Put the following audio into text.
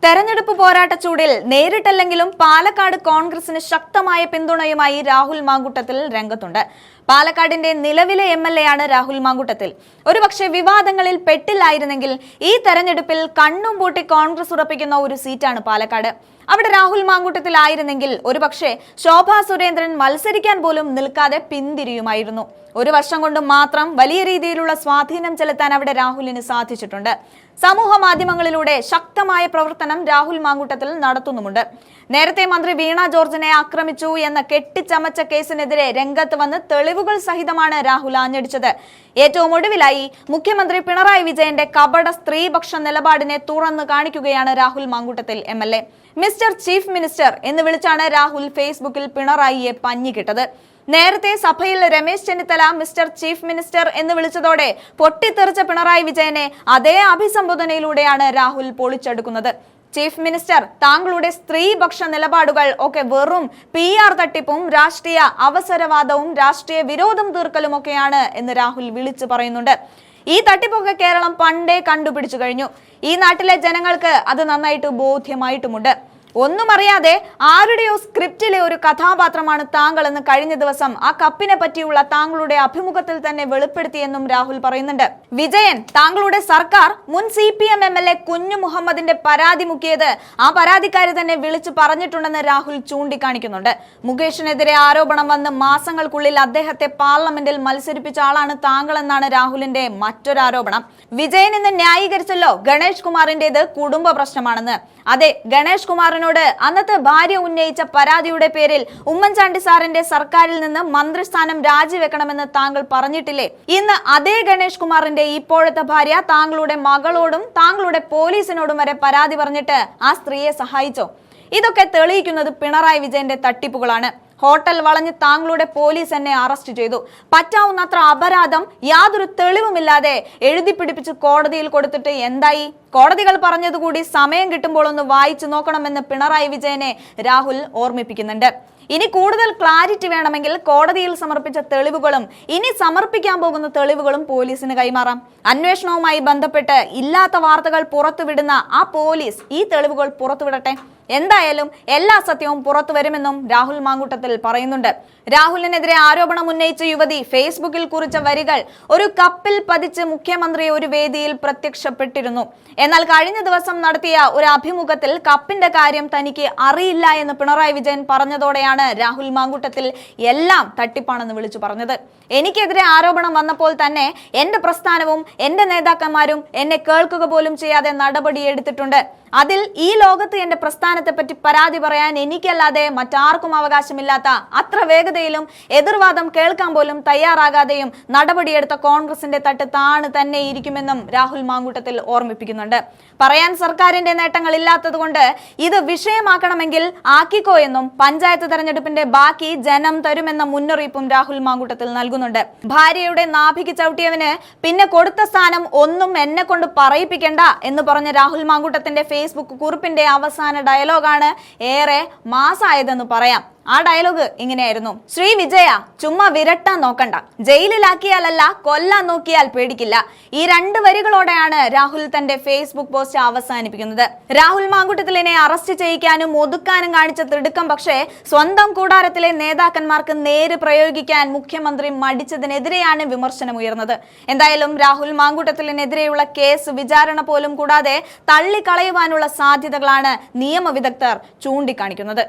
തെരഞ്ഞെടുപ്പ് പോരാട്ടച്ചൂടിൽ നേരിട്ടല്ലെങ്കിലും പാലക്കാട് കോൺഗ്രസിന് ശക്തമായ പിന്തുണയുമായി രാഹുൽ മാങ്കൂട്ടത്തിൽ രംഗത്തുണ്ട്. പാലക്കാടിന്റെ നിലവിലെ MLA ആണ് രാഹുൽ മാങ്കൂട്ടത്തിൽ. ഒരുപക്ഷെ വിവാദങ്ങളിൽ പെട്ടില്ലായിരുന്നെങ്കിൽ ഈ തെരഞ്ഞെടുപ്പിൽ കണ്ണും പൂട്ടി കോൺഗ്രസ് ഉറപ്പിക്കുന്ന ഒരു സീറ്റാണ് പാലക്കാട്. അവിടെ രാഹുൽ മാങ്കൂട്ടത്തിൽ ആയിരുന്നെങ്കിൽ ഒരുപക്ഷെ ശോഭാ സുരേന്ദ്രൻ മത്സരിക്കാൻ പോലും നിൽക്കാതെ പിന്തിരിയുമായിരുന്നു. ഒരു വർഷം കൊണ്ട് മാത്രം വലിയ രീതിയിലുള്ള സ്വാധീനം ചെലുത്താൻ അവിടെ രാഹുലിന് സാധിച്ചിട്ടുണ്ട്. സമൂഹ മാധ്യമങ്ങളിലൂടെ ശക്തമായ പ്രവർത്തനം രാഹുൽ മാങ്കൂട്ടത്തിൽ നടത്തുന്നുമുണ്ട്. നേരത്തെ മന്ത്രി വീണ ജോർജിനെ ആക്രമിച്ചു എന്ന കെട്ടിച്ചമച്ച കേസിനെതിരെ രംഗത്ത് വന്ന് തെളിവുകൾ സഹിതമാണ് രാഹുൽ ആഞ്ഞടിച്ചത്. ഏറ്റവും ഒടുവിലായി മുഖ്യമന്ത്രി പിണറായി വിജയന്റെ കപട സ്ത്രീപക്ഷ നിലപാടിനെ തുറന്നു കാണിക്കുകയാണ് Rahul Mamkootathil MLA. Mister chief minister എന്ന് വിളിച്ചാണ് രാഹുൽ ഫേസ്ബുക്കിൽ പിണറായിയെ പഞ്ഞിക്കിട്ടത്. നേരത്തെ സഭയിൽ Ramesh Chennithala mister chief minister എന്ന് വിളിച്ചതോടെ പൊട്ടിത്തെറിച്ച പിണറായി വിജയനെ അതേ അഭിസംബോധനയിലൂടെയാണ് രാഹുൽ പൊളിച്ചെടുക്കുന്നത്. ചീഫ് മിനിസ്റ്റർ, താങ്കളുടെ സ്ത്രീപക്ഷ നിലപാടുകൾ ഒക്കെ വെറും PR തട്ടിപ്പും രാഷ്ട്രീയ അവസരവാദവും രാഷ്ട്രീയ വിരോധം തീർക്കലുമൊക്കെയാണ് എന്ന് രാഹുൽ വിളിച്ചു പറയുന്നുണ്ട്. ഈ തട്ടിപ്പൊക്കെ കേരളം പണ്ടേ കണ്ടുപിടിച്ചു കഴിഞ്ഞു. ഈ നാട്ടിലെ ജനങ്ങൾക്ക് അത് നന്നായിട്ട് ബോധ്യമായിട്ടുമുണ്ട്. ഒന്നും അറിയാതെ ആരുടെയോ സ്ക്രിപ്റ്റിലെ ഒരു കഥാപാത്രമാണ് താങ്കൾ എന്ന് കഴിഞ്ഞ ദിവസം ആ കപ്പിനെ പറ്റിയുള്ള താങ്കളുടെ അഭിമുഖത്തിൽ തന്നെ വെളിപ്പെടുത്തിയെന്നും രാഹുൽ പറയുന്നുണ്ട്. വിജയൻ, താങ്കളുടെ സർക്കാർ മുൻ CPM MLA കുഞ്ഞു മുഹമ്മദിന്റെ പരാതി മുക്കിയത് ആ പരാതിക്കാരി തന്നെ വിളിച്ചു പറഞ്ഞിട്ടുണ്ടെന്ന് രാഹുൽ ചൂണ്ടിക്കാണിക്കുന്നുണ്ട്. മുകേഷിനെതിരെ ആരോപണം വന്ന് മാസങ്ങൾക്കുള്ളിൽ അദ്ദേഹത്തെ പാർലമെന്റിൽ മത്സരിപ്പിച്ച ആളാണ് താങ്കൾ എന്നാണ് രാഹുലിന്റെ മറ്റൊരു ആരോപണം. വിജയൻ ഇന്ന് ന്യായീകരിച്ചല്ലോ ഗണേഷ് കുമാറിന്റേത് കുടുംബ പ്രശ്നമാണെന്ന്. അതെ, ഗണേഷ് കുമാറിനോട് അന്നത്തെ ഭാര്യ ഉന്നയിച്ച പരാതിയുടെ പേരിൽ ഉമ്മൻചാണ്ടി സാറിന്റെ സർക്കാരിൽ നിന്ന് മന്ത്രിസ്ഥാനം രാജിവെക്കണമെന്ന് താങ്കൾ പറഞ്ഞിട്ടില്ലേ? ഇന്ന് അതേ ഗണേഷ് കുമാറിന്റെ ഇപ്പോഴത്തെ ഭാര്യ താങ്കളുടെ മകളോടും താങ്കളുടെ പോലീസിനോടും വരെ പരാതി പറഞ്ഞിട്ട് ആ സ്ത്രീയെ സഹായിച്ചോ? ഇതൊക്കെ തെളിയിക്കുന്നത് പിണറായി വിജയന്റെ തട്ടിപ്പുകളാണ്. ഹോട്ടൽ വളഞ്ഞ് താങ്കളുടെ പോലീസ് എന്നെ അറസ്റ്റ് ചെയ്തു. പറ്റാവുന്നത്ര അപരാധം യാതൊരു തെളിവുമില്ലാതെ എഴുതി പിടിപ്പിച്ച് കോടതിയിൽ കൊടുത്തിട്ട് എന്തായി? കോടതികൾ പറഞ്ഞതുകൂടി സമയം കിട്ടുമ്പോൾ ഒന്ന് വായിച്ചു നോക്കണമെന്ന് പിണറായി വിജയനെ രാഹുൽ ഓർമ്മിപ്പിക്കുന്നുണ്ട്. ഇനി കൂടുതൽ ക്ലാരിറ്റി വേണമെങ്കിൽ കോടതിയിൽ സമർപ്പിച്ച തെളിവുകളും ഇനി സമർപ്പിക്കാൻ പോകുന്ന തെളിവുകളും പോലീസിന് കൈമാറാം. അന്വേഷണവുമായി ബന്ധപ്പെട്ട് ഇല്ലാത്ത വാർത്തകൾ പുറത്തുവിടുന്ന ആ പോലീസ് ഈ തെളിവുകൾ പുറത്തുവിടട്ടെ. എന്തായാലും എല്ലാ സത്യവും പുറത്തു വരുമെന്നും രാഹുൽ മാങ്കൂട്ടത്തിൽ പറയുന്നുണ്ട്. രാഹുലിനെതിരെ ആരോപണം ഉന്നയിച്ച യുവതി ഫേസ്ബുക്കിൽ കുറിച്ച വരികൾ ഒരു കപ്പിൽ പതിച്ച് മുഖ്യമന്ത്രി ഒരു വേദിയിൽ പ്രത്യക്ഷപ്പെട്ടിരുന്നു. എന്നാൽ കഴിഞ്ഞ ദിവസം നടത്തിയ ഒരു അഭിമുഖത്തിൽ കപ്പിന്റെ കാര്യം തനിക്ക് അറിയില്ല എന്ന് പിണറായി വിജയൻ പറഞ്ഞതോടെയാണ് രാഹുൽ മാങ്കൂട്ടത്തിൽ എല്ലാം തട്ടിപ്പാണെന്ന് വിളിച്ചു പറഞ്ഞത്. എനിക്കെതിരെ ആരോപണം വന്നപ്പോൾ തന്നെ എന്റെ പ്രസ്ഥാനവും എന്റെ നേതാക്കന്മാരും എന്നെ കേൾക്കുക പോലും ചെയ്യാതെ നടപടിയെടുത്തിട്ടുണ്ട്. അതിൽ ഈ ലോകത്ത് എന്റെ പ്രസ്ഥാനത്തെ പറ്റി പരാതി പറയാൻ എനിക്കല്ലാതെ മറ്റാർക്കും അവകാശമില്ലാത്ത അത്ര വേഗതയിലും എതിർവാദം കേൾക്കാൻ പോലും തയ്യാറാകാതെയും നടപടിയെടുത്ത കോൺഗ്രസിന്റെ തട്ട് താണ് തന്നെ ഇരിക്കുമെന്നും രാഹുൽ മാങ്കൂട്ടത്തിൽ ഓർമ്മിപ്പിക്കുന്നുണ്ട്. പറയാൻ സർക്കാരിന്റെ നേട്ടങ്ങൾ ഇല്ലാത്തതുകൊണ്ട് ഇത് വിഷയമാക്കണമെങ്കിൽ ആക്കിക്കോ എന്നും പഞ്ചായത്ത് തെരഞ്ഞെടുപ്പിന്റെ ബാക്കി ജനം തരുമെന്ന മുന്നറിയിപ്പും രാഹുൽ മാങ്കൂട്ടത്തിൽ നൽകുന്നുണ്ട്. ഭാര്യയുടെ നാഭിക്ക് ചവിട്ടിയവന് പിന്നെ കൊടുത്ത സ്ഥാനം ഒന്നും എന്നെ കൊണ്ട് പറയിപ്പിക്കണ്ട എന്ന് പറഞ്ഞ രാഹുൽ മാങ്കൂട്ടത്തിന്റെ ഫേസ്ബുക്ക് കുറിപ്പിന്റെ അവസാന ഡയലോഗാണ് ഏറെ മാസായതെന്ന് പറയാം. ആ ഡയലോഗ് ഇങ്ങനെയായിരുന്നു: ശ്രീ വിജയ, ചുമ്മാ വിരട്ടാൻ നോക്കണ്ട, ജയിലിലാക്കിയാലല്ല കൊല്ലാൻ നോക്കിയാൽ പേടിക്കില്ല. ഈ 2 വരികളോടെയാണ് രാഹുൽ തന്റെ ഫേസ്ബുക്ക് പോസ്റ്റ് അവസാനിപ്പിക്കുന്നത്. രാഹുൽ മാങ്കൂട്ടത്തിലിനെ അറസ്റ്റ് ചെയ്യിക്കാനും ഒതുക്കാനും കാണിച്ച തിടുക്കം പക്ഷേ സ്വന്തം കൂടാരത്തിലെ നേതാക്കന്മാർക്ക് നേര് പ്രയോഗിക്കാൻ മുഖ്യമന്ത്രി മടിച്ചതിനെതിരെയാണ് വിമർശനമുയർന്നത്. എന്തായാലും രാഹുൽ മാങ്കൂട്ടത്തിലിനെതിരെയുള്ള കേസ് വിചാരണ പോലും കൂടാതെ തള്ളിക്കളയുവാനുള്ള സാധ്യതകളാണ് നിയമവിദഗ്ധർ ചൂണ്ടിക്കാണിക്കുന്നത്.